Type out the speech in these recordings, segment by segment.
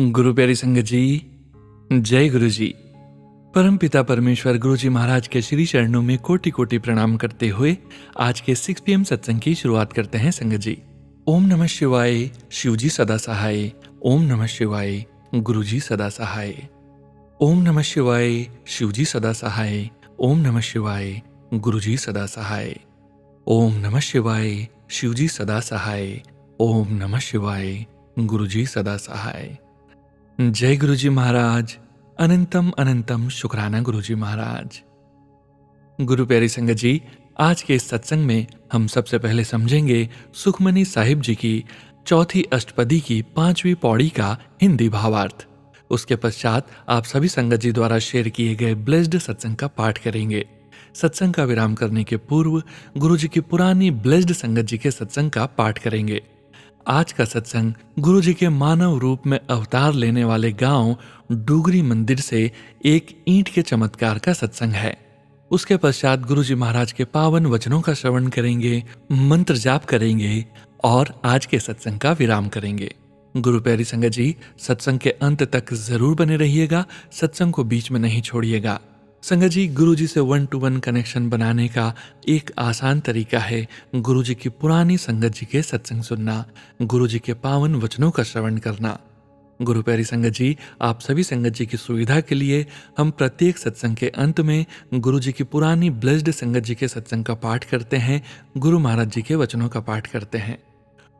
गुरु प्यारी संगत जी, जय गुरु जी। परम पिता परमेश्वर गुरु जी महाराज के श्री चरणों में कोटि कोटि प्रणाम करते हुए आज के 6 PM सत्संग की शुरुआत करते हैं संगत जी। ओम नमः शिवाय, शिव जी सदा सहाय। ओम नमः शिवाय, गुरु जी सदा सहाय। ओम नमः शिवाय, शिव जी सदा सहाय। ओम नमः शिवाय, गुरु जी सदा सहाय। ओम नमः शिवाय, शिव जी सदा सहाय। ओम नमः शिवाय, गुरु जी सदा सहाय। जय गुरु जी महाराज, अनंतम अनंतम शुक्राना गुरु जी महाराज। गुरु प्यारी संगत जी, आज के इस सत्संग में हम सबसे पहले समझेंगे सुखमनी साहिब जी की चौथी अष्टपदी की 5वीं पौड़ी का हिंदी भावार्थ। उसके पश्चात आप सभी संगत जी द्वारा शेयर किए गए ब्लेस्ड सत्संग का पाठ करेंगे। सत्संग का विराम करने के पूर्व गुरु जी की पुरानी ब्लेस्ड संगत जी के सत्संग का पाठ करेंगे। आज का सत्संग गुरु जी के मानव रूप में अवतार लेने वाले गांव डूगरी मंदिर से एक ईंट के चमत्कार का सत्संग है। उसके पश्चात गुरु जी महाराज के पावन वचनों का श्रवण करेंगे, मंत्र जाप करेंगे और आज के सत्संग का विराम करेंगे। गुरु प्यारी संगत जी, सत्संग के अंत तक जरूर बने रहिएगा, सत्संग को बीच में नहीं छोड़िएगा। संगत जी, गुरु जी से 1-to-1 कनेक्शन बनाने का एक आसान तरीका है गुरु जी की पुरानी संगत जी के सत्संग सुनना, गुरु जी के पावन वचनों का श्रवण करना। गुरु प्यारी संगत जी, आप सभी संगत जी की सुविधा के लिए हम प्रत्येक सत्संग के अंत में गुरु जी की पुरानी ब्लेस्ड संगत जी के सत्संग का पाठ करते हैं, गुरु महाराज जी के वचनों का पाठ करते हैं।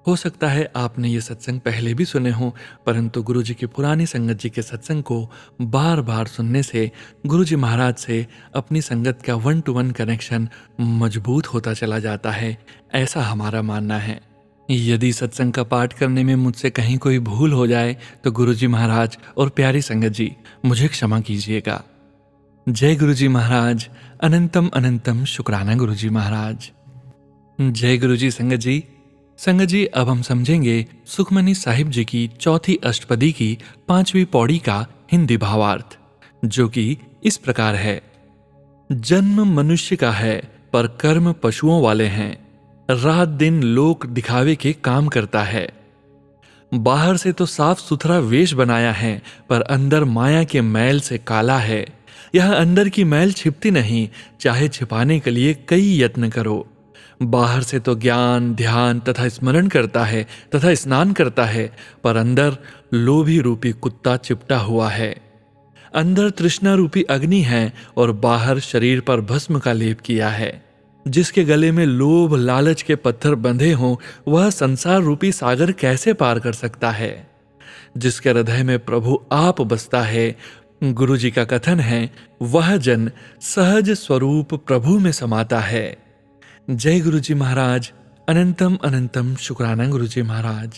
हो सकता है आपने ये सत्संग पहले भी सुने हों, परंतु गुरु जी की पुरानी संगत जी के सत्संग को बार बार सुनने से गुरु जी महाराज से अपनी संगत का 1-to-1 कनेक्शन मजबूत होता चला जाता है, ऐसा हमारा मानना है। यदि सत्संग का पाठ करने में मुझसे कहीं कोई भूल हो जाए तो गुरु जी महाराज और प्यारी संगत जी मुझे क्षमा कीजिएगा। जय गुरु जी महाराज, अनंतम अनंतम शुक्राना गुरु जी महाराज। जय गुरु जी संगत जी। संगत जी, अब हम समझेंगे सुखमनी साहिब जी की चौथी अष्टपदी की 5वीं पौड़ी का हिंदी भावार्थ, जो कि इस प्रकार है। जन्म मनुष्य का है पर कर्म पशुओं वाले हैं, रात दिन लोक दिखावे के काम करता है। बाहर से तो साफ सुथरा वेश बनाया है, पर अंदर माया के मैल से काला है। यह अंदर की मैल छिपती नहीं, चाहे छिपाने के लिए कई यत्न करो। बाहर से तो ज्ञान ध्यान तथा स्मरण करता है तथा स्नान करता है, पर अंदर लोभी रूपी कुत्ता चिपटा हुआ है। अंदर तृष्णा रूपी अग्नि है और बाहर शरीर पर भस्म का लेप किया है। जिसके गले में लोभ लालच के पत्थर बंधे हों, वह संसार रूपी सागर कैसे पार कर सकता है। जिसके हृदय में प्रभु आप बसता है, गुरु जी का कथन है, वह जन सहज स्वरूप प्रभु में समाता है। जय गुरु जी महाराज, अनंतम अनंतम शुक्राना गुरु जी महाराज।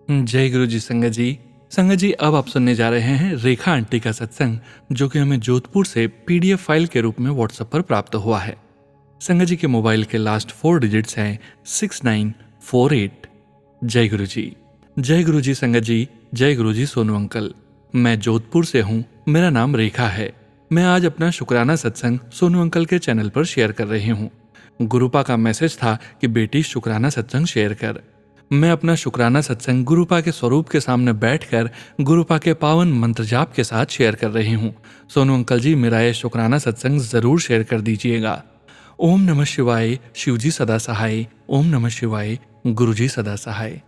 जय गुरु जी संगत जी। संगत जी, अब आप सुनने जा रहे हैं रेखा आंटी का सत्संग, जो कि हमें जोधपुर से PDF फाइल के रूप में व्हाट्सएप पर प्राप्त हुआ है। संगत जी के मोबाइल के लास्ट 4 डिजिट्स हैं 6948। जय गुरु जी। जय गुरु जी संगत जी। जय गुरु जी सोनू अंकल। मैं जोधपुर से हूँ, मेरा नाम रेखा है। मैं आज अपना शुक्राना सत्संग सोनू अंकल के चैनल पर शेयर कर रही हूँ। गुरुपा का मैसेज था कि बेटी शुक्राना सत्संग शेयर कर। मैं अपना शुक्राना सत्संग गुरुपा के स्वरूप के सामने बैठकर गुरुपा के पावन मंत्र जाप के साथ शेयर कर रही हूँ। सोनू अंकल जी, मेरा यह शुक्राना सत्संग जरूर शेयर कर दीजिएगा। ओम नमः शिवाय, शिव जी सदा सहाय। ओम नमः शिवाय, गुरु जी सदा सहाय।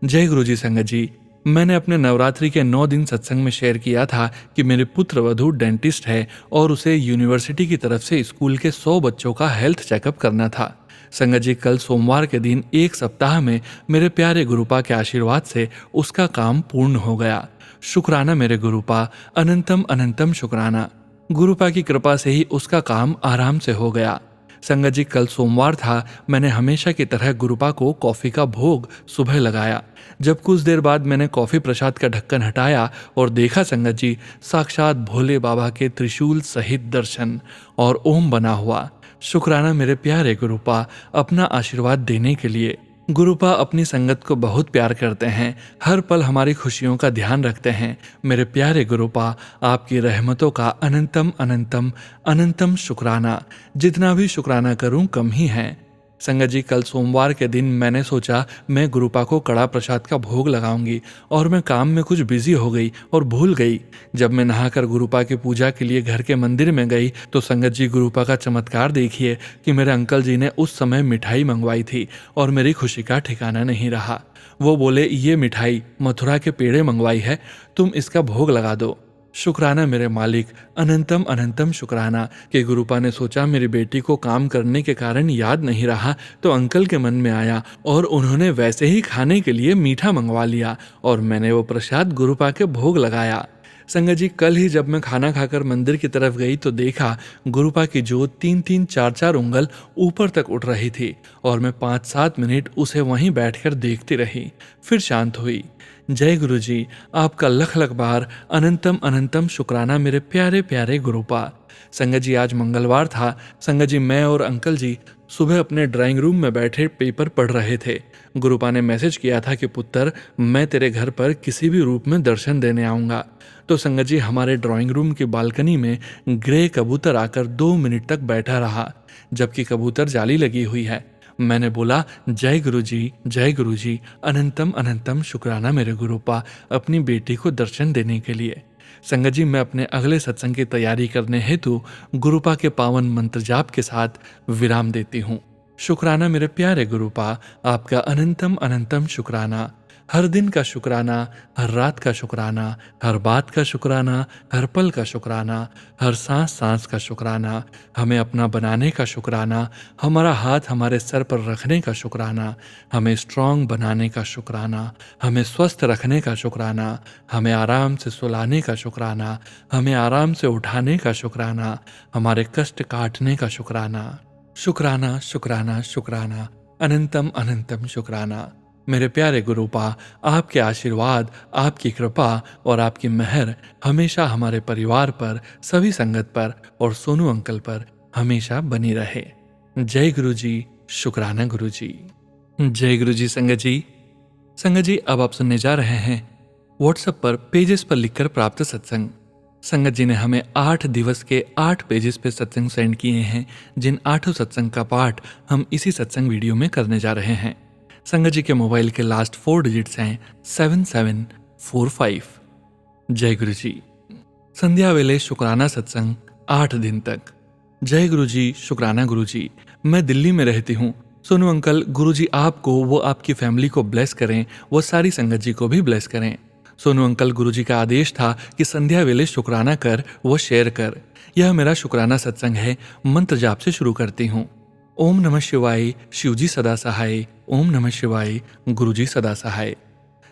जय गुरु जी संगत जी। मैंने अपने नवरात्रि के 9 दिन सत्संग में शेयर किया था कि मेरे पुत्र वधू डेंटिस्ट है और उसे यूनिवर्सिटी की तरफ से स्कूल के 100 बच्चों का हेल्थ चेकअप करना था। संगत जी, कल सोमवार के दिन 1 सप्ताह में मेरे प्यारे गुरुपा के आशीर्वाद से उसका काम पूर्ण हो गया। शुक्राना मेरे गुरुपा, अनंतम अनंतम शुक्राना। गुरुपा की कृपा से ही उसका काम आराम से हो गया। संगत जी, कल सोमवार था। मैंने हमेशा की तरह गुरुपा को कॉफी का भोग सुबह लगाया। जब कुछ देर बाद मैंने कॉफी प्रसाद का ढक्कन हटाया और देखा संगत जी, साक्षात भोले बाबा के त्रिशूल सहित दर्शन और ओम बना हुआ। शुक्राना मेरे प्यारे गुरुपा, अपना आशीर्वाद देने के लिए। गुरुपा अपनी संगत को बहुत प्यार करते हैं, हर पल हमारी खुशियों का ध्यान रखते हैं। मेरे प्यारे गुरुपा, आपकी रहमतों का अनंतम अनंतम अनंतम शुक्राना। जितना भी शुक्राना करूं कम ही है। संगत जी, कल सोमवार के दिन मैंने सोचा मैं गुरुपा को कड़ा प्रसाद का भोग लगाऊंगी और मैं काम में कुछ बिजी हो गई और भूल गई। जब मैं नहाकर गुरुपा की पूजा के लिए घर के मंदिर में गई तो संगत जी, गुरुपा का चमत्कार देखिए कि मेरे अंकल जी ने उस समय मिठाई मंगवाई थी और मेरी खुशी का ठिकाना नहीं रहा। वो बोले, ये मिठाई मथुरा के पेड़े मंगवाई है, तुम इसका भोग लगा दो। शुक्राना मेरे मालिक, अनंतम अनंतम शुक्राना कि गुरुपा ने सोचा मेरी बेटी को काम करने के कारण याद नहीं रहा तो अंकल के मन में आया और उन्होंने वैसे ही खाने के लिए मीठा मंगवा लिया और मैंने वो प्रसाद गुरुपा के भोग लगाया। संगत जी, कल ही जब मैं खाना खाकर मंदिर की तरफ गई तो देखा गुरुपा की जोत 3-3, 4-4 उंगल ऊपर तक उठ रही थी और मैं 5-7 मिनट उसे वहीं बैठकर देखती रही, फिर शांत हुई। जय गुरु जी, आपका लख लख बार अनंतम अनंतम शुक्राना मेरे प्यारे प्यारे गुरुपा। संगत जी, आज मंगलवार था। संगत जी, मैं और अंकल जी सुबह अपने ड्राइंग रूम में बैठे पेपर पढ़ रहे थे। गुरुपा ने मैसेज किया था कि पुत्र, मैं तेरे घर पर किसी भी रूप में दर्शन देने आऊँगा। तो संगत जी, हमारे ड्राइंग रूम की बालकनी में ग्रे कबूतर आकर 2 मिनट तक बैठा रहा, जबकि कबूतर जाली लगी हुई है। मैंने बोला, जय गुरु जी, अनंतम अनंतम शुक्राना मेरे गुरुपा अपनी बेटी को दर्शन देने के लिए। संगत जी, मैं अपने अगले सत्संग की तैयारी करने हेतु गुरुपा के पावन मंत्र जाप के साथ विराम देती हूँ। शुक्राना मेरे प्यारे गुरुपा, आपका अनंतम अनंतम शुक्राना। हर दिन का शुक्राना, हर रात का शुक्राना, हर बात का शुक्राना, हर पल का शुक्राना, हर सांस सांस का शुक्राना, हमें अपना बनाने का शुक्राना, हमारा हाथ हमारे सर पर रखने का शुक्राना, हमें स्ट्रांग बनाने का शुक्राना, हमें स्वस्थ रखने का शुक्राना, हमें आराम से सुलाने का शुक्राना, हमें आराम से उठाने का शुक्राना, हमारे कष्ट काटने का शुक्राना। शुक्राना शुक्राना शुक्राना, अनंतम अनंतम शुक्राना। मेरे प्यारे गुरुपा, आपके आशीर्वाद, आपकी कृपा और आपकी मेहर हमेशा हमारे परिवार पर, सभी संगत पर और सोनू अंकल पर हमेशा बनी रहे। जय गुरु जी, शुक्राना गुरु जी। जय गुरु जी। संगत जी, अब आप सुनने जा रहे हैं व्हाट्सएप पर पेजेस पर लिखकर प्राप्त सत्संग। संगत जी ने हमें 8 दिवस के 8 पेजेस पे सत्संग सेंड किए हैं, जिन 8 सत्संग का पाठ हम इसी सत्संग वीडियो में करने जा रहे हैं। संगत जी के मोबाइल के लास्ट 4 डिजिट्स हैं 7745। जय गुरु जी। संध्या वेले शुक्राना सत्संग 8 दिन तक। जय गुरु जी, शुक्राना गुरु जी। मैं दिल्ली में रहती हूँ। सोनू अंकल, गुरु जी आपको, वो आपकी फैमिली को ब्लेस करें, वो सारी संगत जी को भी ब्लेस करें। सोनू अंकल, गुरु जी का आदेश था कि संध्या वेले शुक्राना कर, वो शेयर कर। यह मेरा शुक्राना सत्संग है। मंत्र जाप से शुरू करती हूँ। ओम नमः शिवाय, शिवजी सदा सहाय। ओम नमः शिवाय, गुरुजी सदा सहाय।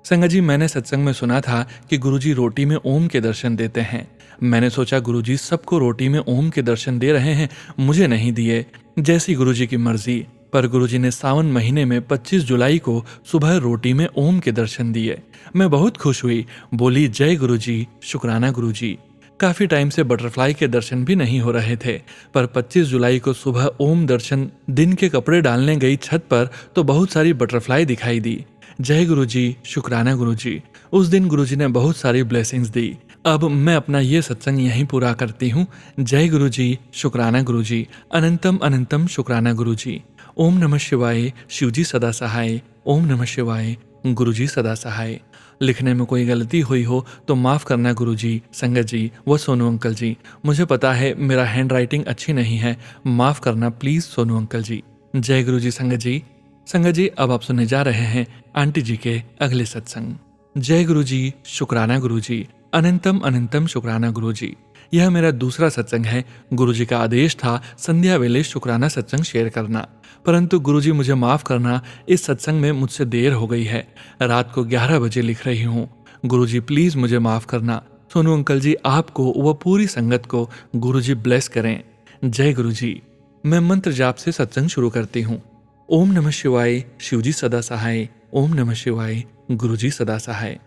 संगत जी, मैंने सत्संग में सुना था कि गुरुजी रोटी में ओम के दर्शन देते हैं। मैंने सोचा गुरुजी सबको रोटी में ओम के दर्शन दे रहे हैं, मुझे नहीं दिए। जैसी गुरुजी की मर्जी। पर गुरुजी ने सावन महीने में 25 जुलाई को सुबह रोटी में ओम के दर्शन दिए। मैं बहुत खुश हुई, बोली जय गुरुजी, शुक्राना गुरुजी। काफी टाइम से बटरफ्लाई के दर्शन भी नहीं हो रहे थे, पर 25 जुलाई को सुबह ओम दर्शन। दिन के कपड़े डालने गई छत पर तो बहुत सारी बटरफ्लाई दिखाई दी। जय गुरुजी, शुक्राना गुरुजी। उस दिन गुरुजी ने बहुत सारी ब्लेसिंग्स दी। अब मैं अपना ये सत्संग यहीं पूरा करती हूँ। जय गुरुजी, शुक्राना गुरुजी, अनंतम अनंतम शुक्राना गुरुजी। ओम नमः शिवाय, शिवजी सदा सहाय। ओम नमः शिवाय, गुरुजी सदा सहाय। लिखने में कोई गलती हुई हो तो माफ़ करना गुरुजी, संगत जी व सोनू अंकल जी। मुझे पता है मेरा हैंड राइटिंग अच्छी नहीं है, माफ़ करना प्लीज़ सोनू अंकल जी। जय गुरुजी। संगत जी, अब आप सुनने जा रहे हैं आंटी जी के अगले सत्संग। जय गुरुजी, शुक्राना गुरुजी, अनंतम अनंतम शुक्राना गुरुजी। यह मेरा दूसरा सत्संग है। गुरुजी का आदेश था संध्या वेले शुक्राना सत्संग शेयर करना, परंतु गुरुजी मुझे माफ़ करना, इस सत्संग में मुझसे देर हो गई है। रात को 11 बजे लिख रही हूँ। गुरुजी प्लीज़ मुझे माफ़ करना। सोनू अंकल जी, आपको व पूरी संगत को गुरुजी ब्लेस करें। जय गुरुजी। मैं मंत्र जाप से सत्संग शुरू करती हूँ। ओम नमः शिवाय, शिवजी सदा सहाय। ओम नमः शिवाय, गुरुजी सदा सहाय।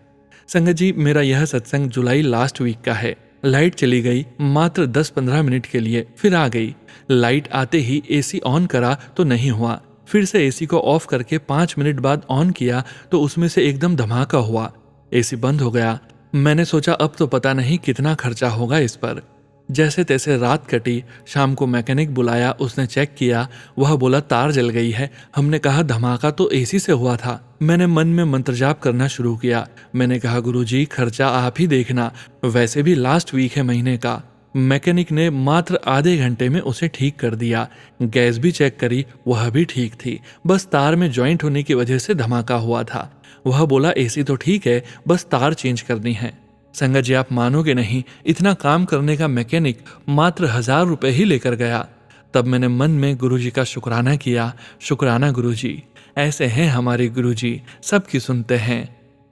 संगत जी, मेरा यह सत्संग जुलाई लास्ट वीक का है। लाइट चली गई मात्र 10-15 मिनट के लिए, फिर आ गई। लाइट आते ही एसी ऑन करा तो नहीं हुआ, फिर से एसी को ऑफ करके 5 मिनट बाद ऑन किया तो उसमें से एकदम धमाका हुआ, एसी बंद हो गया। मैंने सोचा अब तो पता नहीं कितना खर्चा होगा इस पर। जैसे तैसे रात कटी। शाम को मैकेनिक बुलाया, उसने चेक किया, वह बोला तार जल गई है। हमने कहा धमाका तो एसी से हुआ था। मैंने मन में मंत्र जाप करना शुरू किया। मैंने कहा गुरुजी खर्चा आप ही देखना, वैसे भी लास्ट वीक है महीने का। मैकेनिक ने मात्र आधे घंटे में उसे ठीक कर दिया। गैस भी चेक करी, वह भी ठीक थी, बस तार में जॉइंट होने की वजह से धमाका हुआ था। वह बोला एसी तो ठीक है, बस तार चेंज करनी है। संगत जी आप मानोगे नहीं, इतना काम करने का मैकेनिक मात्र 1000 रुपए ही लेकर गया। तब मैंने मन में गुरुजी का शुक्राना किया। शुक्राना गुरुजी, ऐसे हैं हमारे गुरुजी, सबकी सुनते हैं।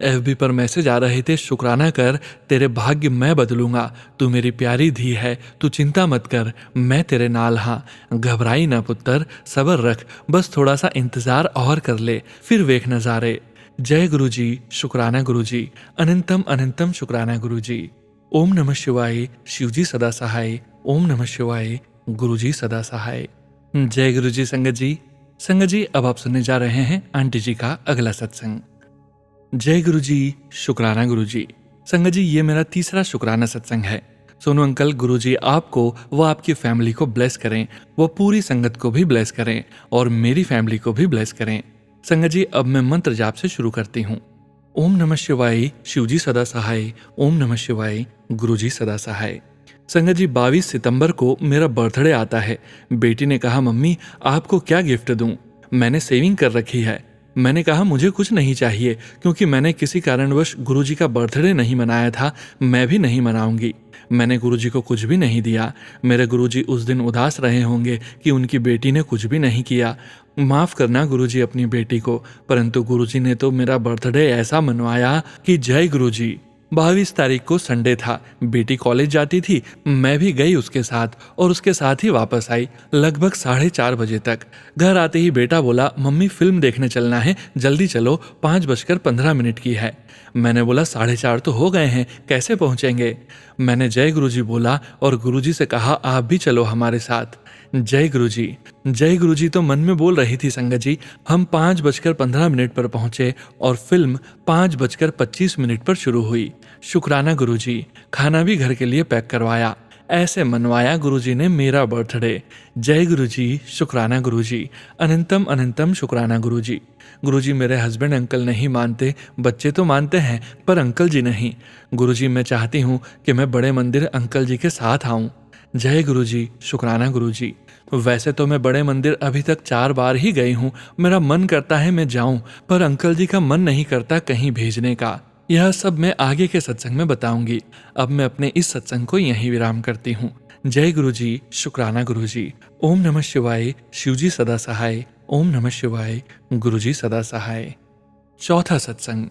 एफबी पर मैसेज आ रहे थे, शुक्राना कर, तेरे भाग्य मैं बदलूंगा। तू मेरी प्यारी धी है, तू चिंता मत कर, मैं तेरे नाल हाँ। घबराई ना पुत्र, सबर रख, बस थोड़ा सा इंतजार और कर ले, फिर वेख नजारे। जय गुरुजी, शुक्राना गुरुजी, अनंतम अनंतम शुक्राना गुरुजी। ओम नमः शिवाय, शिवजी सदा सहाय। ओम नमः शिवाय, गुरुजी सदा सहाय। जय गुरुजी। संगत जी, अब आप सुनने जा रहे हैं आंटी जी का अगला सत्संग। जय गुरुजी, शुक्राना गुरुजी। संगत जी ये मेरा तीसरा शुक्राना सत्संग है। सोनू अंकल, गुरुजी आपको व आपकी फैमिली को ब्लेस करें, वो पूरी संगत को भी ब्लेस करें और मेरी फैमिली को भी ब्लेस करें। संगत जी अब मैं मंत्र जाप से शुरू करती हूँ। ओम नमः शिवाय, शिवजी सदा सहाय। ओम नमः शिवाय, गुरुजी सदा सहाय। संगत जी 22 सितंबर को मेरा बर्थडे आता है। बेटी ने कहा मम्मी आपको क्या गिफ्ट दूं? मैंने सेविंग कर रखी है। मैंने कहा मुझे कुछ नहीं चाहिए, क्योंकि मैंने किसी कारणवश गुरुजी का बर्थडे नहीं मनाया था, मैं भी नहीं मनाऊंगी। मैंने गुरुजी को कुछ भी नहीं दिया। मेरे गुरुजी उस दिन उदास रहे होंगे कि उनकी बेटी ने कुछ भी नहीं किया। माफ करना गुरुजी अपनी बेटी को, परंतु गुरुजी ने तो मेरा बर्थडे ऐसा मनवाया कि जय गुरुजी। 22 तारीख को संडे था, बेटी कॉलेज जाती थी, मैं भी गई उसके साथ और उसके साथ ही वापस आई लगभग 4:30 बजे तक। घर आते ही बेटा बोला मम्मी फिल्म देखने चलना है, जल्दी चलो, 5:15 की है। मैंने बोला 4:30 तो हो गए हैं, कैसे पहुंचेंगे? मैंने जय गुरुजी बोला और गुरुजी से कहा आप भी चलो हमारे साथ। जय गुरुजी। जय गुरुजी तो मन में बोल रही थी संगत जी। हम 5:15 पर पहुंचे और फिल्म 5:25 पर शुरू हुई। शुक्राना गुरुजी, खाना भी घर के लिए पैक करवाया। ऐसे मनवाया गुरुजी ने मेरा बर्थडे। जय गुरुजी, शुक्राना गुरुजी, अनंतम अनंतम शुक्राना गुरुजी। गुरुजी मेरे हस्बैंड अंकल नहीं मानते, बच्चे तो मानते हैं पर अंकल जी नहीं। गुरुजी मैं चाहती हूँ कि मैं बड़े मंदिर अंकल जी के साथ आऊँ। जय गुरुजी, शुक्राना गुरुजी। वैसे तो मैं बड़े मंदिर अभी तक 4 बार ही गई हूँ, मेरा मन करता है मैं जाऊं, पर अंकल जी का मन नहीं करता कहीं भेजने का। यह सब मैं आगे के सत्संग में बताऊंगी। अब मैं अपने इस सत्संग को यहीं विराम करती हूँ। जय गुरुजी, शुक्राना गुरुजी। ओम नमः शिवाय, शिवजी सदा सहाय। ओम नमः शिवाय, गुरुजी सदा सहाय। चौथा सत्संग।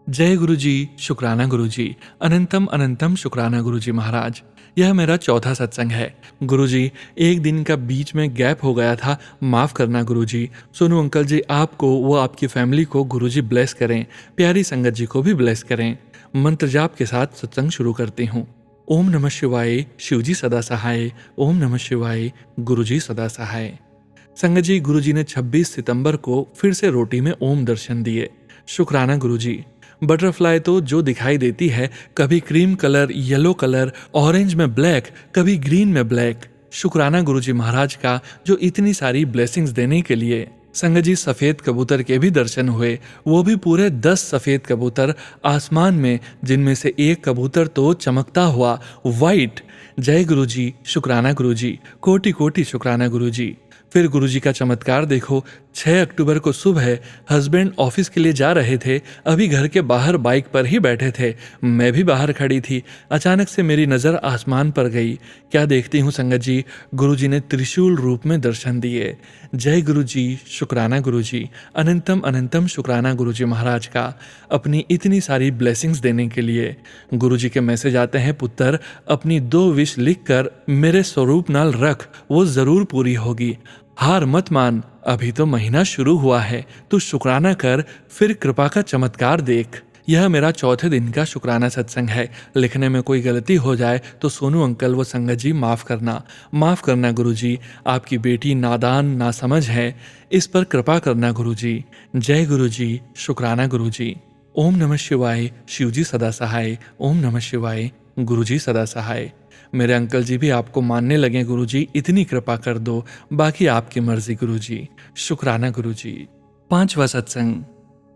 जय गुरुजी, शुक्राना गुरुजी, अनंतम अनंतम शुक्राना गुरुजी महाराज। यह मेरा चौथा सत्संग है। गुरुजी एक दिन का बीच में गैप हो गया था, माफ करना गुरुजी। सोनू अंकल जी आपको वो आपकी फैमिली को गुरुजी ब्लेस करें, प्यारी संगत जी को भी ब्लेस करें। मंत्र जाप के साथ सत्संग शुरू करती हूँ। ओम नमः शिवाय, शिवजी सदा सहाय। ओम नमः शिवाय, गुरुजी सदा सहाय। संगत जी गुरुजी ने 26 सितंबर को फिर से रोटी में ओम दर्शन दिए। शुक्राना गुरुजी। बटरफ्लाई तो जो दिखाई देती है, कभी cream colour, yellow colour, orange में ब्लैक, कभी ग्रीन में ब्लैक। शुक्राना गुरुजी महाराज का जो इतनी सारी ब्लेसिंग्स देने के लिए। संगत जी सफेद कबूतर के भी दर्शन हुए, वो भी पूरे 10 सफेद कबूतर आसमान में, जिनमें से एक कबूतर तो चमकता हुआ वाइट। जय गुरुजी, शुक्राना गुरुजी, कोटि कोटि शुक्राना गुरुजी। फिर गुरुजी का चमत्कार देखो। 6 अक्टूबर को सुबह हस्बैंड ऑफिस के लिए जा रहे थे, अभी घर के बाहर बाइक पर ही बैठे थे, मैं भी बाहर खड़ी थी। अचानक से मेरी नज़र आसमान पर गई। क्या देखती हूँ संगत जी, गुरुजी ने त्रिशूल रूप में दर्शन दिए। जय गुरुजी, शुक्राना गुरुजी, अनंतम अनंतम शुक्राना गुरुजी महाराज का अपनी इतनी सारी ब्लेसिंग्स देने के लिए। गुरुजी के मैसेज आते हैं, पुत्र अपनी 2 विश लिख कर मेरे स्वरूप नाल रख, वो जरूर पूरी होगी। हार मत मान, अभी तो महीना शुरू हुआ है, तू शुक्राना कर, फिर कृपा का चमत्कार देख। यह मेरा चौथे दिन का शुक्राना सत्संग है। लिखने में कोई गलती हो जाए तो सोनू अंकल व संगत जी माफ करना गुरुजी। आपकी बेटी नादान नासमझ है, इस पर कृपा करना गुरुजी। जय गुरुजी, शुक्राना गुरुजी। ओम नमः शिवाय, शिवजी सदा सहाय। ओम नमः शिवाय, गुरुजी सदा सहाय। मेरे अंकल जी भी आपको मानने लगे गुरुजी, इतनी कृपा कर दो, बाकी आपकी मर्जी गुरुजी। शुक्राना गुरुजी। 5वां सत्संग।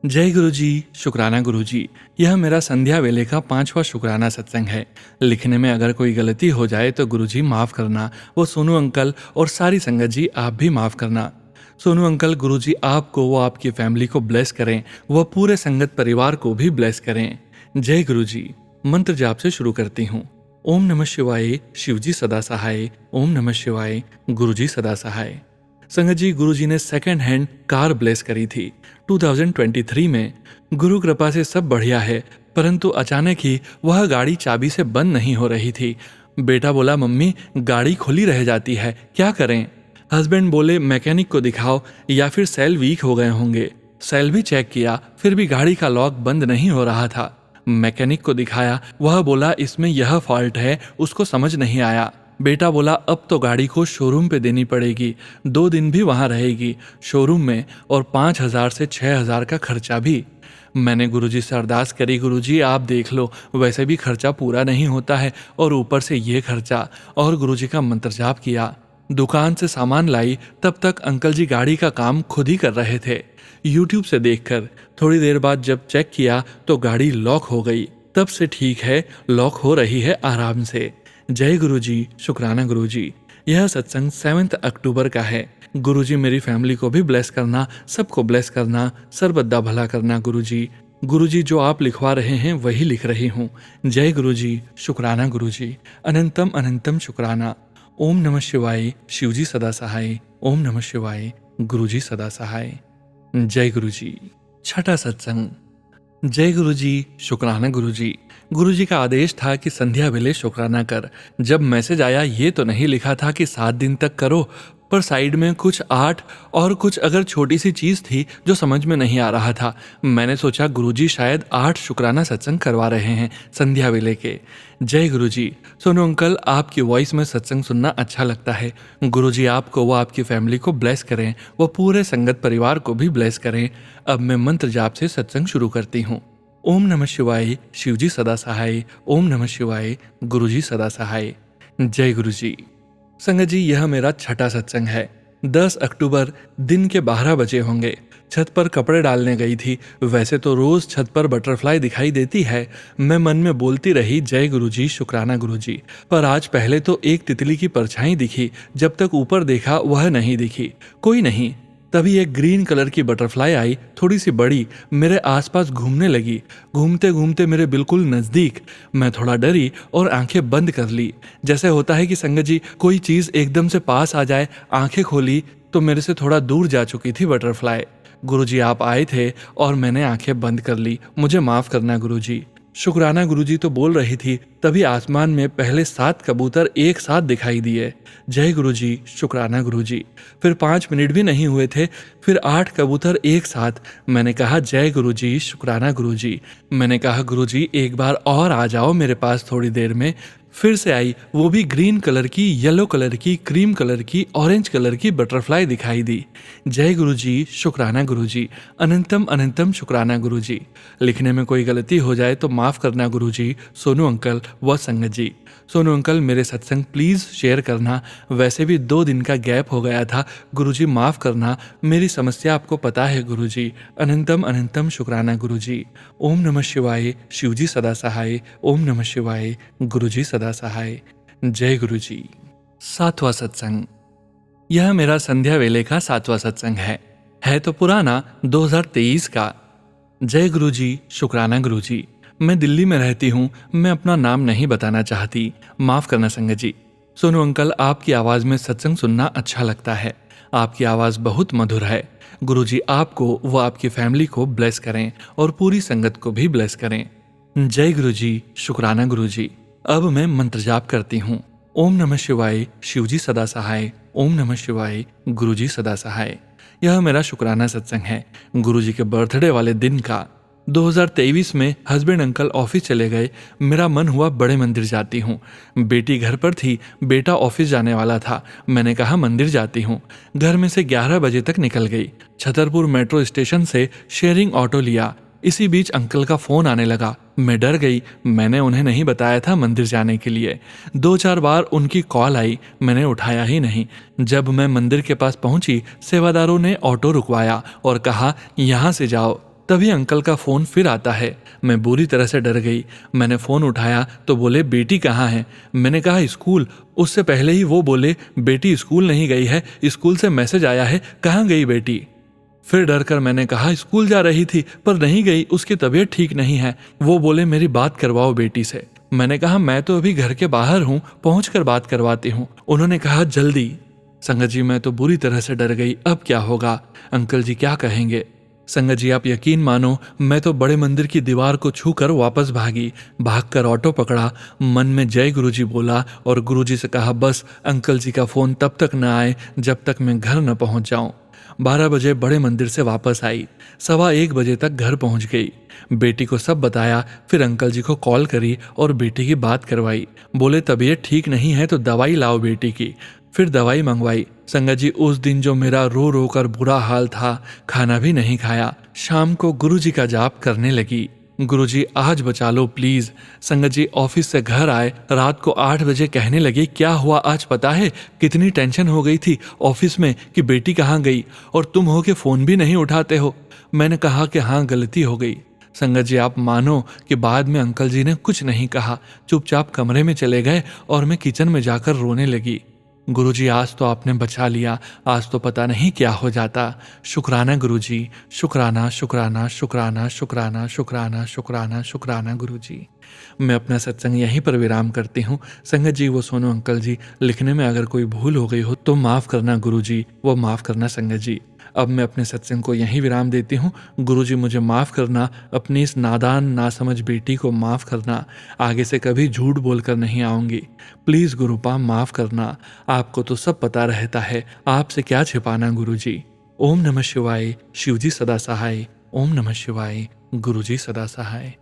जय गुरुजी, शुक्राना गुरुजी। यह मेरा संध्या वेले का 5वां शुक्राना सत्संग है। लिखने में अगर कोई गलती हो जाए तो गुरुजी माफ करना, वो सोनू अंकल और सारी संगत जी आप भी माफ करना। सोनू अंकल, गुरुजी आपको, वो आपकी फैमिली को ब्लेस करें, वह पूरे संगत परिवार को भी ब्लेस करें। जय गुरुजी। मंत्र जाप से शुरू करती हूँ। ओम नमः शिवाय, शिवजी सदा सहाय। ओम नमः शिवाय, गुरुजी सदा सहाय। संगत जी, गुरुजी ने सेकंड हैंड कार ब्लेस करी थी 2023 में। गुरु कृपा से सब बढ़िया है, परंतु अचानक ही वह गाड़ी चाबी से बंद नहीं हो रही थी। बेटा बोला, मम्मी गाड़ी खुली रह जाती है, क्या करें? हस्बैंड बोले, मैकेनिक को दिखाओ या फिर सेल वीक हो गए होंगे। सेल भी चेक किया, फिर भी गाड़ी का लॉक बंद नहीं हो रहा था। मैकेनिक को दिखाया, वह बोला इसमें यह फॉल्ट है, उसको समझ नहीं आया। बेटा बोला, अब तो गाड़ी को शोरूम पे देनी पड़ेगी, 2 दिन भी वहां रहेगी शोरूम में, और 5,000 से 6,000 का खर्चा भी। मैंने गुरुजी से अरदास करी, गुरुजी आप देख लो, वैसे भी खर्चा पूरा नहीं होता है और ऊपर से ये खर्चा, और गुरुजी का मंत्र जाप किया। दुकान से सामान लाई, तब तक अंकल जी गाड़ी का काम खुद ही कर रहे थे यूट्यूब से देखकर। थोड़ी देर बाद जब चेक किया तो गाड़ी लॉक हो गई। तब से ठीक है, लॉक हो रही है आराम से। जय गुरुजी, शुक्राना गुरुजी। यह सत्संग 7 अक्टूबर का है। गुरुजी मेरी फैमिली को भी ब्लेस करना, सबको ब्लेस करना, सर्वदा भला करना गुरुजी। गुरुजी जो आप लिखवा रहे हैं वही लिख रही हूँ। जय गुरुजी, शुक्राना गुरुजी। अनंतम अनंतम शुक्राना। ओम नमः शिवाय, शिवजी सदा सहाय। ओम नमः शिवाय, गुरुजी सदा सहाय। जय गुरुजी। छठा सत्संग। जय गुरुजी, शुक्राना गुरुजी। गुरुजी का आदेश था कि संध्या वेले शुक्राना कर। जब मैसेज आया, ये तो नहीं लिखा था कि 7 दिन तक करो, पर साइड में कुछ 8 और कुछ अगर छोटी सी चीज थी जो समझ में नहीं आ रहा था। मैंने सोचा गुरुजी शायद 8 शुक्राना सत्संग करवा रहे हैं संध्या वेले के। जय गुरुजी। सोनू अंकल, आपकी वॉइस में सत्संग सुनना अच्छा लगता है। गुरुजी आपको, वो आपकी फैमिली को ब्लेस करें, वो पूरे संगत परिवार को भी ब्लेस करें। अब मैं मंत्र जाप से सत्संग शुरू करती हूँ। ओम नमः शिवाय, शिवजी सदा सहाय। ओम नमः शिवाय, गुरुजी सदा सहाय। जय गुरुजी। संगत जी, यह मेरा छठा सत्संग है। 10 अक्टूबर दिन के 12 बजे होंगे। छत पर कपड़े डालने गई थी। वैसे तो रोज छत पर बटरफ्लाई दिखाई देती है। मैं मन में बोलती रही जय गुरुजी, शुक्राना गुरुजी, पर आज पहले तो एक तितली की परछाई दिखी। जब तक ऊपर देखा वह नहीं दिखी, कोई नहीं। तभी एक ग्रीन कलर की बटरफ्लाई आई, थोड़ी सी बड़ी, मेरे आसपास घूमने लगी। घूमते घूमते मेरे बिल्कुल नजदीक। मैं थोड़ा डरी और आंखें बंद कर ली। जैसे होता है कि संगत जी, कोई चीज एकदम से पास आ जाए। आंखें खोली तो मेरे से थोड़ा दूर जा चुकी थी बटरफ्लाई। गुरुजी आप आए थे और मैंने आंखें बंद कर ली, मुझे माफ करना गुरुजी। शुक्राना गुरुजी तो बोल रही थी, तभी आसमान में पहले 7 कबूतर एक साथ दिखाई दिए। जय गुरुजी, शुक्राना गुरुजी। फिर 5 मिनट भी नहीं हुए थे, फिर 8 कबूतर एक साथ। मैंने कहा जय गुरुजी, शुक्राना गुरुजी। मैंने कहा गुरुजी एक बार और आ जाओ मेरे पास थोड़ी देर में। फिर से आई, वो भी ग्रीन कलर की, येलो कलर की, क्रीम कलर की, ऑरेंज कलर की बटरफ्लाई दिखाई दी। जय गुरुजी, शुक्राना गुरुजी। अनंतम अनंतम शुक्राना गुरुजी। लिखने में कोई गलती हो जाए तो माफ करना गुरुजी। सोनू अंकल व संगत जी। सोनू अंकल, मेरे सत्संग प्लीज शेयर करना। वैसे भी 2 दिन का गैप हो गया था, गुरुजी माफ करना। मेरी समस्या आपको पता है गुरुजी। अनंतम अनंतम शुक्राना गुरुजी। ओम नमः शिवाय, शिवजी सदा सहाय। ओम नमः शिवाय, गुरुजी सदा सहाय। जय गुरुजी। 7वां सत्संग। यह मेरा संध्या वेले का 7वां सत्संग है तो पुराना, 2023 का। जय गुरुजी, शुक्राना गुरुजी। मैं दिल्ली में रहती हूँ, मैं अपना नाम नहीं बताना चाहती, माफ करना संगत जी। सोनू अंकल, आपकी आवाज में सत्संग सुनना अच्छा लगता है। आपकी आवाज बहुत मधुर है। गुरुजी आपको व आपकी फैमिली को ब्लेस करें और पूरी संगत को भी ब्लेस करें। जय गुरुजी, शुक्राना गुरुजी। अब मैं मंत्र जाप करती हूँ। ओम नमः शिवाय, शिवजी सदा सहाय। ओम नमः शिवाय, गुरुजी सदा सहाय। यह मेरा शुक्राना सत्संग है, गुरुजी के बर्थडे वाले दिन का। 2023 में हस्बैंड अंकल ऑफिस चले गए। मेरा मन हुआ बड़े मंदिर जाती हूँ। बेटी घर पर थी, बेटा ऑफिस जाने वाला था। मैंने कहा मंदिर जाती हूँ। घर में से 11 बजे तक निकल गई। छतरपुर मेट्रो स्टेशन से शेयरिंग ऑटो लिया। इसी बीच अंकल का फोन आने लगा। मैं डर गई। मैंने उन्हें नहीं बताया था मंदिर जाने के लिए। 2-4 बार उनकी कॉल आई, मैंने उठाया ही नहीं। जब मैं मंदिर के पास पहुंची, सेवादारों ने ऑटो रुकवाया और कहा यहाँ से जाओ। तभी अंकल का फोन फिर आता है। मैं बुरी तरह से डर गई। मैंने फोन उठाया तो बोले बेटी कहाँ है। मैंने कहा स्कूल। उससे पहले ही वो बोले बेटी स्कूल नहीं गई है, स्कूल से मैसेज आया है, कहाँ गई बेटी। फिर डर कर मैंने कहा स्कूल जा रही थी पर नहीं गई, उसकी तबीयत ठीक नहीं है। वो बोले मेरी बात करवाओ बेटी से। मैंने कहा मैं तो अभी घर के बाहर हूँ, पहुँच कर बात करवाती हूँ। उन्होंने कहा जल्दी। संगत जी मैं तो बुरी तरह से डर गई। अब क्या होगा, अंकल जी क्या कहेंगे। संगत जी आप यकीन मानो, मैं तो बड़े मंदिर की दीवार को छूकर वापस भागी। भागकर ऑटो पकड़ा, मन में जय गुरुजी बोला और गुरुजी से कहा बस अंकल जी का फोन तब तक न आए जब तक मैं घर न पहुंच जाऊं। 12 बजे बड़े मंदिर से वापस आई। 1:15 बजे तक घर पहुंच गई। बेटी को सब बताया, फिर अंकल जी को कॉल करी और बेटी की बात करवाई। बोले तबीयत ठीक नहीं है तो दवाई लाओ बेटी की। फिर दवाई मंगवाई। संगत जी उस दिन जो मेरा रो रो कर बुरा हाल था, खाना भी नहीं खाया। शाम को गुरुजी का जाप करने लगी। गुरुजी आज बचा लो प्लीज। संगत जी ऑफिस से घर आए, रात को 8 बजे कहने लगे क्या हुआ आज पता है, कितनी टेंशन हो गई थी ऑफिस में कि बेटी कहाँ गई और तुम हो के फोन भी नहीं उठाते हो। मैंने कहा कि हाँ गलती हो गई। संगत जी आप मानो कि बाद में अंकल जी ने कुछ नहीं कहा, चुपचाप कमरे में चले गए और मैं किचन में जाकर रोने लगी। गुरुजी आज तो आपने बचा लिया, आज तो पता नहीं क्या हो जाता। शुक्राना गुरुजी, शुक्राना शुक्राना शुक्राना शुक्राना शुक्राना शुक्राना शुक्राना गुरुजी। मैं अपना सत्संग यहीं पर विराम करती हूँ। संगत जी वो सोनू अंकल जी, लिखने में अगर कोई भूल हो गई हो तो माफ़ करना गुरुजी, वो माफ़ करना संगत जी। अब मैं अपने सत्संग को यहीं विराम देती हूँ। गुरुजी मुझे माफ़ करना, अपनी इस नादान नासमझ बेटी को माफ़ करना। आगे से कभी झूठ बोलकर नहीं आऊँगी। प्लीज़ गुरुपा माफ़ करना। आपको तो सब पता रहता है, आपसे क्या छिपाना गुरुजी। ओम नमः शिवाय, शिवजी सदा सहाय। ओम नमः शिवाय, गुरुजी सदा सहाय।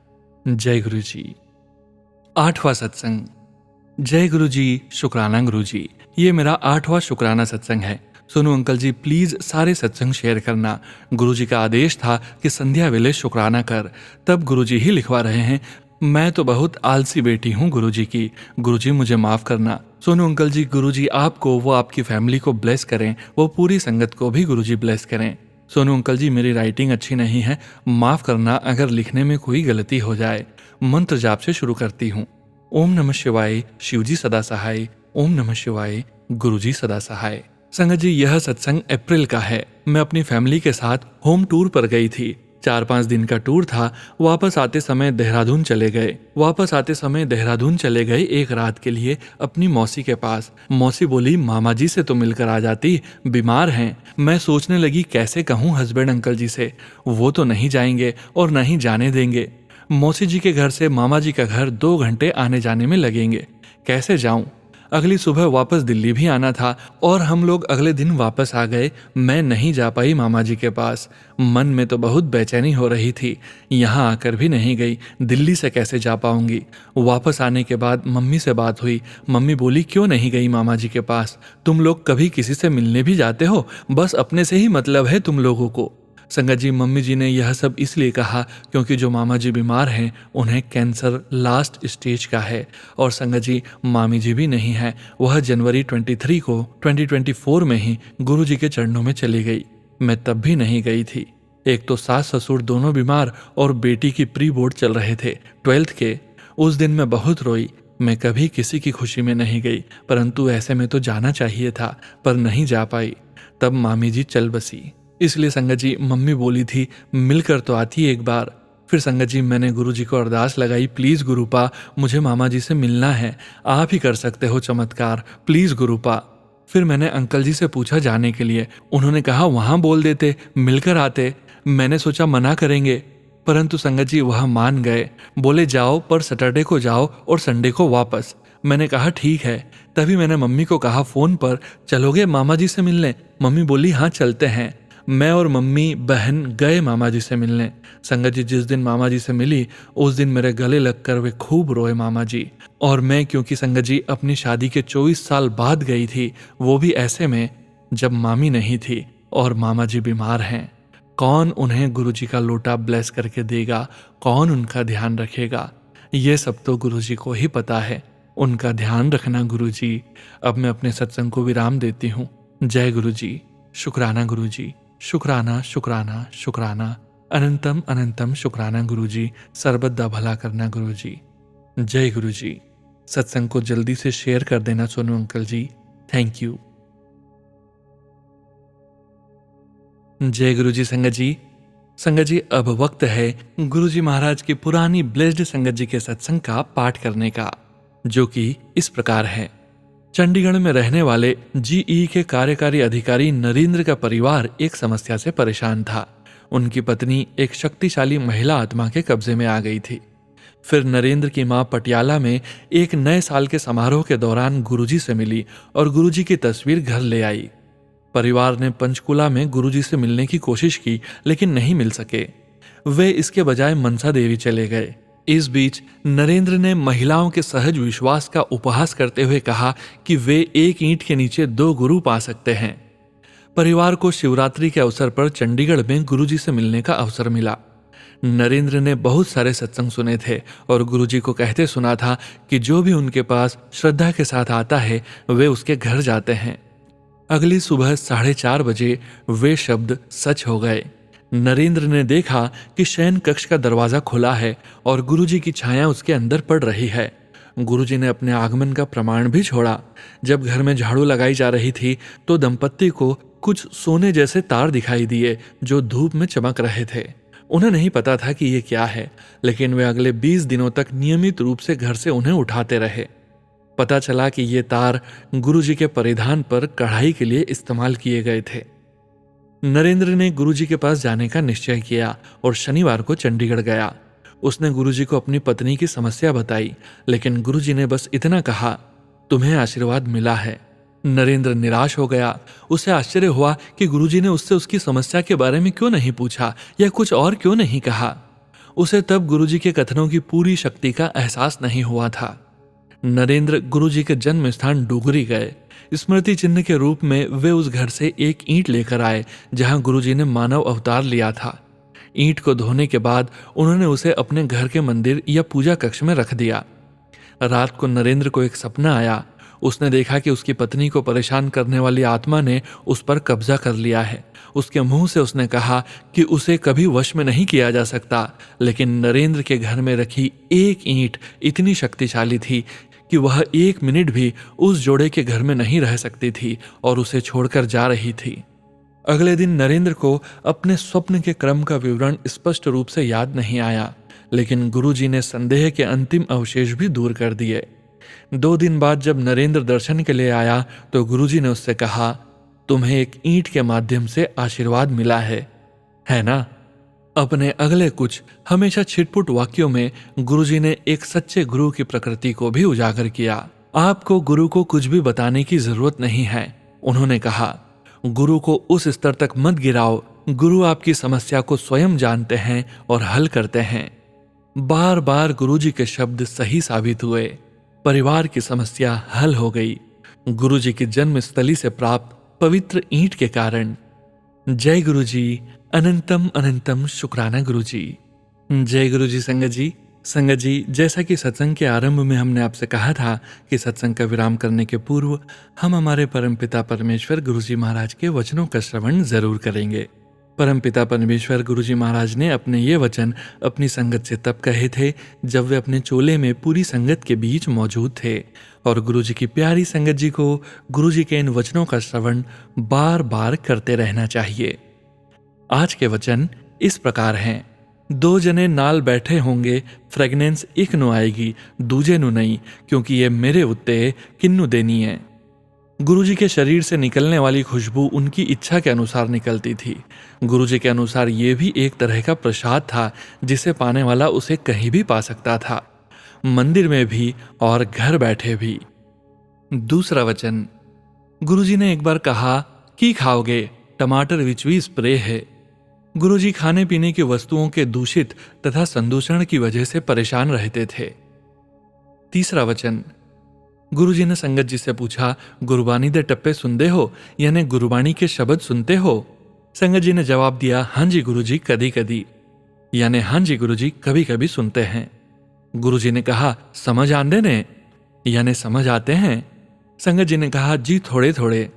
जय गुरुजी। 8वां सत्संग। जय गुरुजी, शुक्राना गुरुजी। ये मेरा 8वां शुक्राना सत्संग है। सोनू अंकल जी प्लीज सारे सत्संग शेयर करना। गुरुजी का आदेश था कि संध्या वेले शुक्राना कर, तब गुरुजी ही लिखवा रहे हैं। मैं तो बहुत आलसी बेटी हूँ गुरुजी की। गुरुजी मुझे माफ करना। सोनू अंकल जी गुरुजी आपको, वो आपकी फैमिली को ब्लेस करें, वो पूरी संगत को भी गुरुजी ब्लेस करें। सोनू अंकल जी मेरी राइटिंग अच्छी नहीं है, माफ करना अगर लिखने में कोई गलती हो जाए। मंत्र जाप से शुरू करती हूँ। ओम नमः शिवाय, शिवजी सदा सहाय। ओम नमः शिवाय, गुरुजी सदा सहाय। संगत जी यह सत्संग अप्रैल का है। मैं अपनी फैमिली के साथ होम टूर पर गई थी। 4-5 दिन का टूर था। वापस आते समय देहरादून चले गए एक रात के लिए अपनी मौसी के पास। मौसी बोली मामा जी से तो मिलकर आ जाती, बीमार हैं। मैं सोचने लगी कैसे कहूँ हस्बैंड अंकल जी से, वो तो नहीं जाएंगे और न ही जाने देंगे। मौसी जी के घर से मामा जी का घर 2 घंटे आने जाने में लगेंगे, कैसे जाऊं। अगली सुबह वापस दिल्ली भी आना था और हम लोग अगले दिन वापस आ गए। मैं नहीं जा पाई मामा जी के पास। मन में तो बहुत बेचैनी हो रही थी। यहाँ आकर भी नहीं गई, दिल्ली से कैसे जा पाऊंगी। वापस आने के बाद मम्मी से बात हुई। मम्मी बोली क्यों नहीं गई मामा जी के पास, तुम लोग कभी किसी से मिलने भी जाते हो, बस अपने से ही मतलब है तुम लोगों को। संगत जी मम्मी जी ने यह सब इसलिए कहा क्योंकि जो मामा जी बीमार हैं उन्हें कैंसर लास्ट स्टेज का है। और संगत जी मामी जी भी नहीं है, वह जनवरी 23 को 2024 में ही गुरु जी के चरणों में चली गई। मैं तब भी नहीं गई थी। एक तो सास ससुर दोनों बीमार और बेटी की प्री बोर्ड चल रहे थे 12th के। उस दिन मैं बहुत रोई। मैं कभी किसी की खुशी में नहीं गई, परंतु ऐसे में तो जाना चाहिए था, पर नहीं जा पाई। तब मामी जी चल बसी। इसलिए संगत जी मम्मी बोली थी मिलकर तो आती एक बार। फिर संगत जी मैंने गुरुजी को अरदास लगाई, प्लीज़ गुरुपा मुझे मामा जी से मिलना है, आप ही कर सकते हो चमत्कार, प्लीज़ गुरुपा। फिर मैंने अंकल जी से पूछा जाने के लिए। उन्होंने कहा वहाँ बोल देते, मिलकर आते। मैंने सोचा मना करेंगे, परंतु संगत जी वह मान गए। बोले जाओ पर सैटरडे को जाओ और संडे को वापस। मैंने कहा ठीक है। तभी मैंने मम्मी को कहा फ़ोन पर, चलोगे मामा जी से मिलने। मम्मी बोली हाँ चलते हैं। मैं और मम्मी बहन गए मामा जी से मिलने। संगत जी जिस दिन मामा जी से मिली उस दिन मेरे गले लगकर वे खूब रोए मामा जी। और मैं क्योंकि संगत जी अपनी शादी के 24 साल बाद गई थी, वो भी ऐसे में जब मामी नहीं थी और मामा जी बीमार हैं। कौन उन्हें गुरुजी का लोटा ब्लेस करके देगा, कौन उनका ध्यान रखेगा, ये सब तो गुरुजी को ही पता है। उनका ध्यान रखना गुरुजी। अब मैं अपने सत्संग को विराम देती हूँ। जय गुरुजी। शुक्राना गुरुजी। शुक्राना शुक्राना शुक्राना। अनंतम अनंतम शुक्राना गुरुजी। सर्वदा भला करना गुरुजी। जय गुरुजी। सत्संग को जल्दी से शेयर कर देना Sonu uncle ji. Thank you. जय गुरुजी संगत जी। संगत जी, अब वक्त है गुरुजी महाराज की पुरानी ब्लेस्ड संगत जी के सत्संग का पाठ करने का, जो कि इस प्रकार है। चंडीगढ़ में रहने वाले जीई के कार्यकारी अधिकारी नरेंद्र का परिवार एक समस्या से परेशान था। उनकी पत्नी एक शक्तिशाली महिला आत्मा के कब्जे में आ गई थी। फिर नरेंद्र की मां पटियाला में एक नए साल के समारोह के दौरान गुरुजी से मिली और गुरुजी की तस्वीर घर ले आई। परिवार ने पंचकुला में गुरुजी से मिलने की कोशिश की, लेकिन नहीं मिल सके। वे इसके बजाय मनसा देवी चले गए। इस बीच नरेंद्र ने महिलाओं के सहज विश्वास का उपहास करते हुए कहा कि वे एक ईंट के नीचे 2 गुरु पा सकते हैं। परिवार को शिवरात्रि के अवसर पर चंडीगढ़ में गुरुजी से मिलने का अवसर मिला। नरेंद्र ने बहुत सारे सत्संग सुने थे और गुरुजी को कहते सुना था कि जो भी उनके पास श्रद्धा के साथ आता है वे उसके घर जाते हैं। अगली सुबह 4:30 बजे वे शब्द सच हो गए। नरेंद्र ने देखा कि शयन कक्ष का दरवाजा खुला है और गुरुजी की छाया उसके अंदर पड़ रही है। गुरुजी ने अपने आगमन का प्रमाण भी छोड़ा। जब घर में झाड़ू लगाई जा रही थी तो दंपत्ति को कुछ सोने जैसे तार दिखाई दिए जो धूप में चमक रहे थे। उन्हें नहीं पता था कि ये क्या है, लेकिन वे अगले 20 दिनों तक नियमित रूप से घर से उन्हें उठाते रहे। पता चला कि ये तार गुरुजी के परिधान पर कढ़ाई के लिए इस्तेमाल किए गए थे। नरेंद्र ने गुरुजी के पास जाने का निश्चय किया और शनिवार को चंडीगढ़ गया। उसने गुरुजी को अपनी पत्नी की समस्या बताई, लेकिन गुरुजी ने बस इतना कहा, तुम्हें आशीर्वाद मिला है। नरेंद्र निराश हो गया। उसे आश्चर्य हुआ कि गुरुजी ने उससे उसकी समस्या के बारे में क्यों नहीं पूछा या कुछ और क्यों नहीं कहा। उसे तब गुरुजी के कथनों की पूरी शक्ति का एहसास नहीं हुआ था। नरेंद्र गुरुजी के जन्म स्थान डुगरी गए। स्मृति चिन्ह के रूप में वे उस घर से एक ईंट लेकर आए जहां गुरुजी ने मानव अवतार लिया था। ईंट को धोने के बाद उन्होंने उसे अपने घर के मंदिर या पूजा कक्ष में रख दिया। रात को नरेंद्र को एक सपना आया। उसने देखा कि उसकी पत्नी को परेशान करने वाली आत्मा ने उस पर कब्जा कर लिया है। उसके मुंह से उसने कहा कि उसे कभी वश में नहीं किया जा सकता, लेकिन नरेंद्र के घर में रखी एक ईंट इतनी शक्तिशाली थी कि वह 1 मिनट भी उस जोड़े के घर में नहीं रह सकती थी और उसे छोड़कर जा रही थी। अगले दिन नरेंद्र को अपने स्वप्न के क्रम का विवरण स्पष्ट रूप से याद नहीं आया, लेकिन गुरुजी ने संदेह के अंतिम अवशेष भी दूर कर दिए। 2 दिन बाद जब नरेंद्र दर्शन के लिए आया तो गुरुजी ने उससे कहा, तुम्हें एक ईंट के माध्यम से आशीर्वाद मिला है ना? अपने अगले कुछ हमेशा छिटपुट वाक्यों में गुरुजी ने एक सच्चे गुरु की प्रकृति को भी उजागर किया। आपको गुरु को कुछ भी बताने की जरूरत नहीं है। उन्होंने कहा, गुरु को उस स्तर तक मत गिराओ। गुरु आपकी समस्या को स्वयं जानते हैं और हल करते हैं। बार बार गुरुजी के शब्द सही साबित हुए। परिवार की समस्या हल हो गई, गुरुजी की जन्म स्थली से प्राप्त पवित्र ईंट के कारण। जय गुरुजी। अनंतम अनंतम शुक्राना गुरुजी। जय गुरुजी। संगत जी, जैसा कि सत्संग के आरंभ में हमने आपसे कहा था कि सत्संग का विराम करने के पूर्व हम हमारे परमपिता परमेश्वर गुरुजी महाराज के वचनों का श्रवण जरूर करेंगे। परमपिता परमेश्वर गुरुजी महाराज ने अपने ये वचन अपनी संगत से तब कहे थे जब वे अपने चोले में पूरी संगत के बीच मौजूद थे, और गुरुजी की प्यारी संगत जी को गुरुजी के इन वचनों का श्रवण बार बार करते रहना चाहिए। आज के वचन इस प्रकार हैं। 2 जने नाल बैठे होंगे, फ्रेगनेंस एक नु आएगी, दूजे नु नहीं, क्योंकि ये मेरे उत्ते किन्नु देनी है। गुरुजी के शरीर से निकलने वाली खुशबू उनकी इच्छा के अनुसार निकलती थी। गुरुजी के अनुसार ये भी एक तरह का प्रसाद था जिसे पाने वाला उसे कहीं भी पा सकता था, मंदिर में भी और घर बैठे भी। दूसरा वचन, गुरुजी ने एक बार कहा, की खाओगे? टमाटर विच भी स्प्रे है। गुरुजी खाने पीने की वस्तुओं के दूषित तथा संदूषण की वजह से परेशान रहते थे। तीसरा वचन, गुरुजी ने संगत जी से पूछा, गुरबानी दे टप्पे सुनते हो, यानी गुरबाणी के शब्द सुनते हो? संगत जी ने जवाब दिया, हाँ जी गुरुजी, कदी कदी, यानी हाँ जी गुरुजी, कभी कभी सुनते हैं। गुरुजी ने कहा, समझ आंदे ने, यानी समझ आते हैं। संगत जी ने कहा, जी थोड़े थोड़े।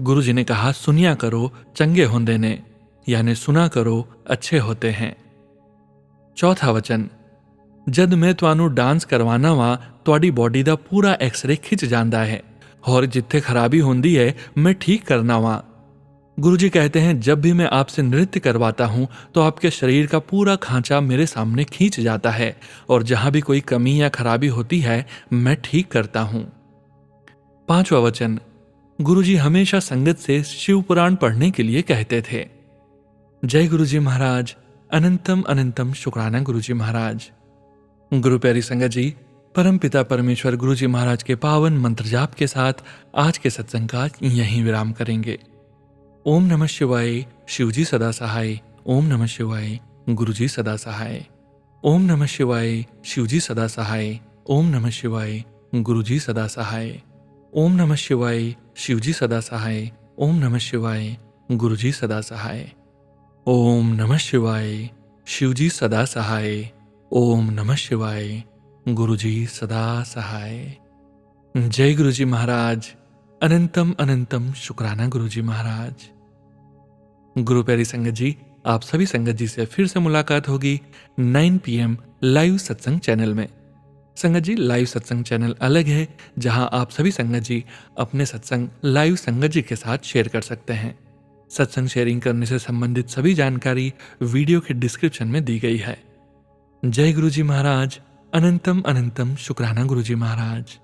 गुरुजी ने कहा, सुनिया करो चंगे होंदे ने, यानी सुना करो अच्छे होते हैं। चौथा वचन, जद मैं तुहानू डांस करवाना वा तुहाडी बॉडी दा पूरा एक्सरे खिंच जांदा है और जिथे खराबी होंदी है मैं ठीक करना वा। गुरुजी कहते हैं, जब भी मैं आपसे नृत्य करवाता हूं तो आपके शरीर का पूरा खांचा मेरे सामने खींच जाता है और जहां भी कोई कमी या खराबी होती है मैं ठीक करता हूं। पांचवा वचन, गुरुजी हमेशा संगत से शिव पुराण पढ़ने के लिए कहते थे। जय गुरुजी महाराज, अनंतम अनंतम शुक्राना गुरुजी महाराज। गुरु प्यारी संगत जी, परम पिता परमेश्वर गुरुजी महाराज के पावन मंत्र जाप के साथ आज के सत्संग का यहीं विराम करेंगे। ओम नमः शिवाय, शिवजी सदा सहाय। ओम नमः शिवाय, गुरुजी सदा सहाय। ओम नमः शिवाय, शिवजी सदा सहाय। ओम नमः शिवाय, गुरुजी सदा सहाय। ओम नमः शिवाय, शिवजी सदा सहाय। ओम नमः शिवाय, गुरुजी सदा सहाय। ओम नमः शिवाय, शिवजी सदा सहाय। ओम नमः शिवाय, गुरुजी सदा सहाय। जय गुरुजी महाराज, अनंतम अनंतम शुक्राना गुरुजी महाराज। गुरु प्यारी संगत जी, आप सभी संगत जी से फिर से मुलाकात होगी 9 PM लाइव सत्संग चैनल में। संगत जी, लाइव सत्संग चैनल अलग है जहां आप सभी संगत जी अपने सत्संग लाइव संगत जी के साथ शेयर कर सकते हैं। सत्संग शेयरिंग करने से संबंधित सभी जानकारी वीडियो के डिस्क्रिप्शन में दी गई है। जय गुरुजी महाराज, अनंतम अनंतम शुक्राना गुरुजी महाराज।